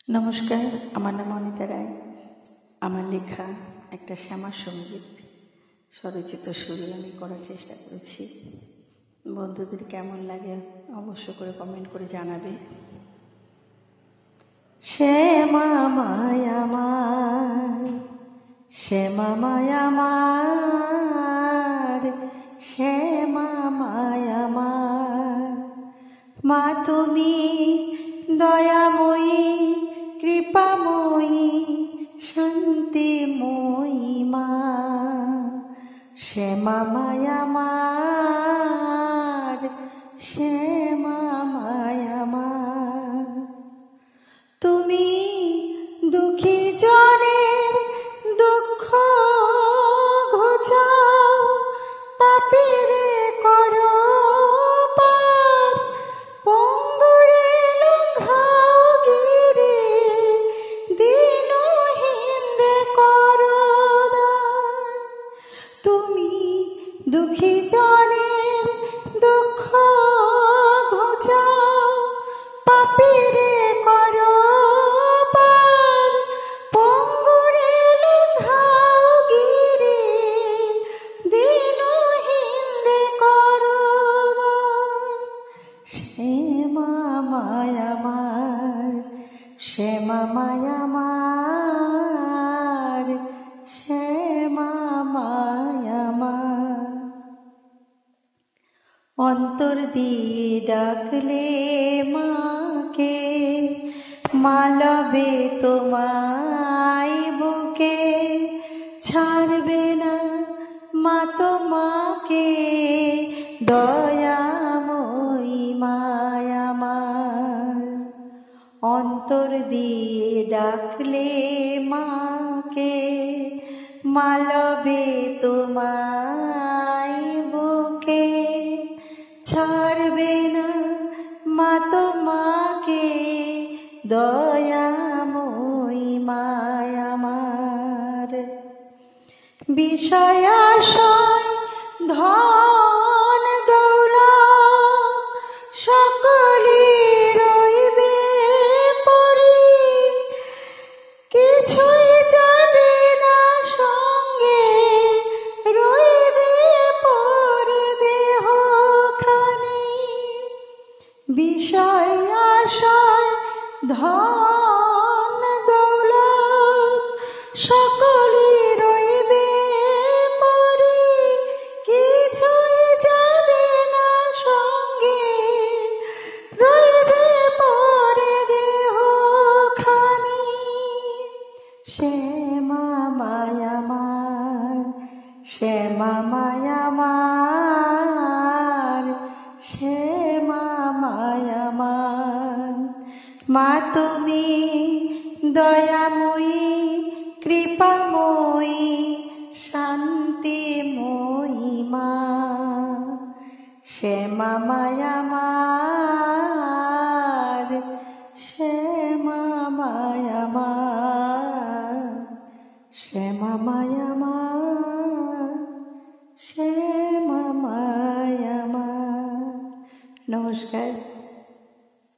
নমস্কার, আমার নাম অনিতা রায়। আমার লেখা একটা শ্যামা সঙ্গীত স্বরচিত সুরে আমি করার চেষ্টা করেছি। বন্ধুদের কেমন লাগে অবশ্য করে কমেন্ট করে জানাবে। শ্যামা মায়া আমার, শ্যামা মায়া আমার, শ্যামা মায়া আমার, মা তুমি দয়াময়ী, কৃপাময়ী, শান্তিময়ী মা, শ্যামা মায়া আমার, শ্যামা মায়া আমার। তুমি দুঃখী জনের দুঃখ ঘুচাও, পাপীরে করো পার, পঙ্গুরে লঙ্ঘাও গিরে, দীনহীন রে করো দান। তুমি দুঃখী জনের দুঃখ ঘুচাও, পাপীরে করো পার, পঙ্গুরে লঙ্ঘাও গিরে, দীনহীন রে করো দান। শ্যামা মায়া আমার, শ্যামা মায়া আমার, শ্যামা মায়া আমার। অন্তর দিয়ে ডাকলে মাকে, মালাবে তোমায় বুকে, ছাড়বে না মা তোমাকে, দয়াময়ী মায়া আমার। অন্তর দিয়ে ডাকলে মাকে, মালাবে তোমায় বুকে, ছাড়বে না মা তোমাকে, দয়াময়ী মায়া আমার। বিষয় আশয় ধন দৌলত সকলে রইবে পরি, কিছুই যাবে না সঙ্গে, রইবে পরে দেহ খানি। বিষয় আশয় ধন দৌলত সকলে রইবে পরি, কিছুই যাবে না সঙ্গে, রইবে পরে দেহ খানি। শ্যামা মায়া আমার, শ্যামা মায়া আমার, শ্যামা মায়া আমার। মা তুমি দয়াময়ী, কৃপাময়ী, শান্তিময়ী মা, শ্যামা মায়া আমার, শ্যামা মায়া আমার, শ্যামা মায়া।